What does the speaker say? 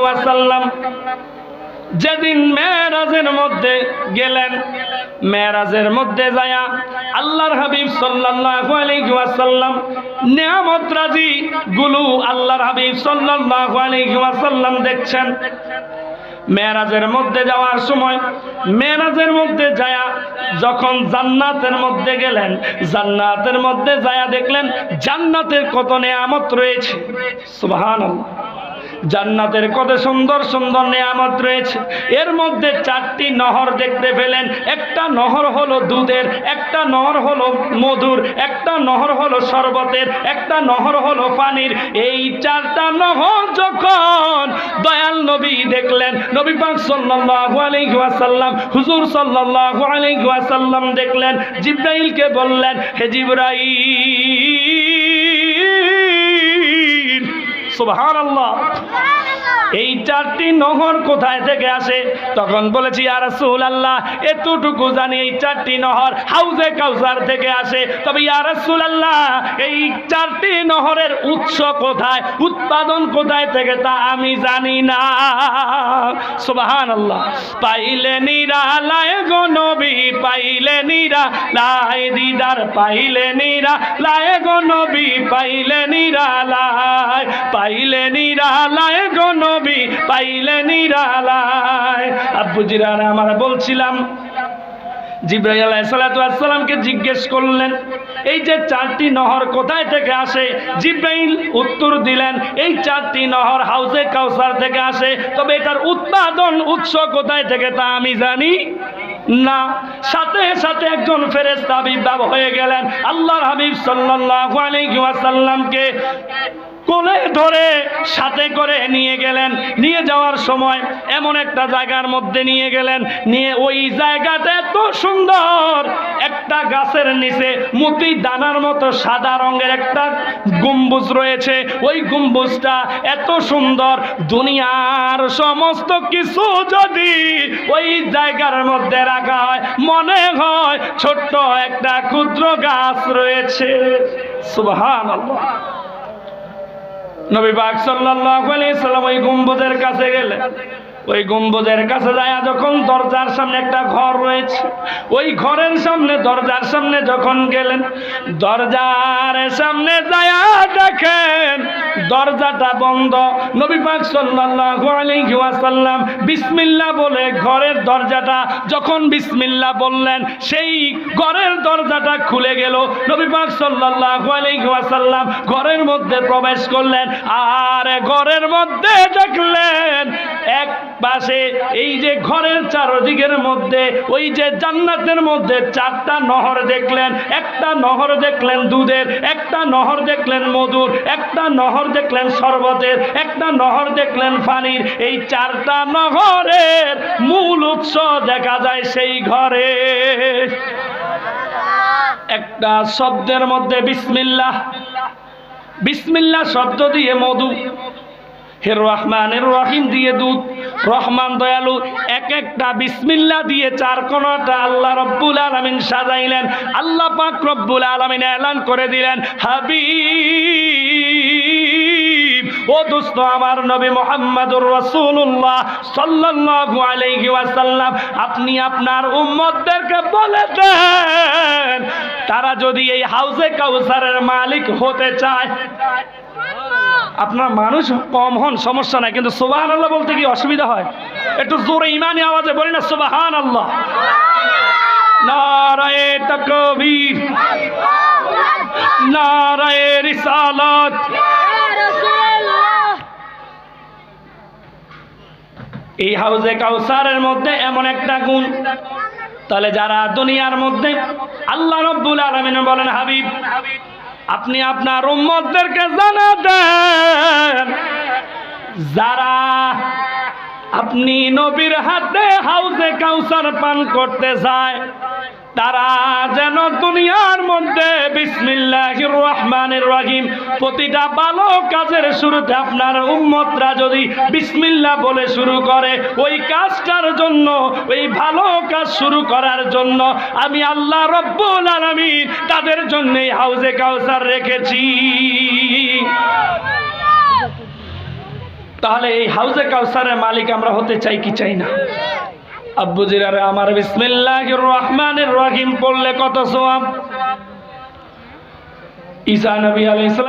ওয়াসাল্লাম যেদিন মেরাজের মধ্যে গেলেন, মেরাজের মধ্যে যায়া আল্লাহর হাবিব সাল্লাল্লাহু আলাইহি ওয়াসাল্লাম নিয়ামত রাজি গুলো আল্লাহর হাবিব সাল্লাল্লাহু আলাইহি ওয়াসাল্লাম দেখছেন। মেরাজের মধ্যে যাওয়ার সময়, মেরাজের মধ্যে যায়া যখন জান্নাতের মধ্যে গেলেন, জান্নাতের মধ্যে যায়া দেখলেন জান্নাতের কত নিয়ামত রয়েছে। সুবহানাল্লাহ, জান্নাতের কত সুন্দর সুন্দর নিয়ামত রয়েছে। এর মধ্যে 4টি নহর দেখতে পেলেন। একটা নহর হলো দুধের, একটা নহর হলো মধুর, একটা নহর হলো শরবতের, একটা নহর হলো পানির। এই 4টা নহর যখন দয়াল নবী দেখলেন, নবী পাক সাল্লাল্লাহু আলাইহি ওয়াসাল্লাম, হুজুর সাল্লাল্লাহু আলাইহি ওয়াসাল্লাম দেখলেন, জিবরাইলকে বললেন, হে জিবরাইল, সুবহানাল্লাহ, এই 4টি নহর কোথায় থেকে আসে? তখন বলেছি, ইয়া রাসূলুল্লাহ, এতটুকু জানি এই 4টি নহর হাউজে কাউসার থেকে আসে। তবে ইয়া রাসূলুল্লাহ, এই 4টি নহরের উৎস কোথায়, উৎপাদন কোথায় থেকে তা আমি জানি না। সুবহানাল্লাহ। পাইলে নিরালায় গো নবী, পাইলে নিরালায় দিদার, পাইলে নিরালায় গো নবী, পাইলে নিরালায়, পাইলে নিরালায় গো নবী, পাইলে নিরালায়। আব্বু জিরানা আমার বলছিলাম, জিবরাইল আলাইহিস সালাতু ওয়াস সালামকে জিজ্ঞেস করলেন, এই যে 4টি নহর কোথায় থেকে আসে? জিবরাইল উত্তর দিলেন, এই 4টি নহর হাউজে কাউসার থেকে আসে। তবে এটার উৎপাদন উৎস কোথায় থেকে তা আমি জানি না। সাথে সাথে একজন ফেরেশতা আবির্ভাব হয়ে গেলেন, আল্লাহর হাবিব সাল্লাল্লাহু আলাইহি ওয়াসাল্লামকে কোলে ধরে সাথে করে নিয়ে গেলেন। নিয়ে যাওয়ার সময় এমন একটা জায়গার মধ্যে নিয়ে গেলেন, নিয়ে ওই জায়গাটা এত সুন্দর, একটা গাছের নিচে মতি দানার মতো সাদা রঙের একটা গম্বুজ রয়েছে। ওই গম্বুজটা এত সুন্দর, দুনিয়ার সমস্ত কিছু যদি ওই জায়গার মধ্যে রাখা হয় মনে হয় ছোট্ট একটা ক্ষুদ্র গাছ রয়েছে। সুবহানাল্লাহ। নবী পাক সাল্লাল্লাহু আলাইহি সাল্লাম ওই গম্বুজের কাছে গেলেন। ওই গম্বুজের কাছে যায় যখন দরজার সামনে একটা ঘর রয়েছে, ওই ঘরের সামনে, দরজার সামনে যখন গেলেন, দরজার সামনে যায় দেখেন দরজাটা বন্ধ। নবী পাক সাল্লাল্লাহু আলাইহি ওয়াসাল্লাম বিসমিল্লাহ বলে ঘরের দরজাটা যখন বিসমিল্লাহ বললেন, সেই ঘরের দরজাটা খুলে গেল। নবী পাক সাল্লাল্লাহু আলাইহি ওয়াসাল্লাম ঘরের মধ্যে প্রবেশ করলেন, আর ঘরের মধ্যে দেখলেন এক পাশে, এই যে ঘরের চারদিকের মধ্যে ওই যে জান্নাতের মধ্যে 4টা নহর দেখলেন। একটা নহর দেখলেন দুধের, একটা নহর দেখলেন মধুর, একটা নহর দেখলেন শরবতের, একটা নহর দেখলেন পানির। এই 4টা নহরের মূল উৎস দেখা যায় সেই ঘরে। একটা শব্দের মধ্যে বিসমিল্লাহ, বিসমিল্লাহ শব্দ দিয়ে মধু, হে রহমানের রহিম দিয়ে দুধ, রহমান দয়ালু, এক একটা বিসমিল্লাহ দিয়ে 4 কোণাটা আল্লাহ রব্বুল আলামিন সাজাইলেন। আল্লাহ পাক রব্বুল আলামিন এলান করে দিলেন, হাবিব, ও দোস্ত আমার নবী মুহাম্মদুর রাসূলুল্লাহ সাল্লাল্লাহু আলাইহি ওয়াসাল্লাম, আপনি আপনার উম্মতদেরকে বলে দেন, তারা যদি এই হাউজে কাউসারের মালিক হতে চায়, আপনার মানুষ কম হন সমস্যা নাই, কিন্তু সুবহানাল্লাহ বলতে কি অসুবিধা হয়? একটু জোরে ইমানি আওয়াজে বলি না সুবহানাল্লাহ। নারায়ে তাকবীর, নারায়ে রিসালাত। এই হাউজে কাউসারের মধ্যে এমন একটা গুণ, তাহলে যারা দুনিয়ার মধ্যে, আল্লাহ রাব্বুল আলামিন বলেন, হাবিব আপনি আপনার উম্মতদেরকে জানা দেন, যারা আপনি নবীর হাতে হাউজে কাউসার পান করতে যায়, তারা যেন দুনিয়ার মধ্যে বিসমিল্লাহির রহমানির রহিম, প্রতিটা ভালো কাজের শুরুতে আপনার উম্মতরা যদি বিসমিল্লাহ বলে শুরু করে, ওই কাজটার জন্য, ওই ভালো কাজ শুরু করার জন্য আমি আল্লাহ রব্বুল আলামিন তাদের জন্য হাউজে কাউসার রেখেছি। তাহলে এই হাউজে কাউসারের মালিক আমরা হতে চাই কি চাই না? আব্বু জিরারে আমার, বিসমিল্লাহির রহমানির রহিম পড়লে কত সওয়াব। ঈসা নবী আলাইহিস সালাম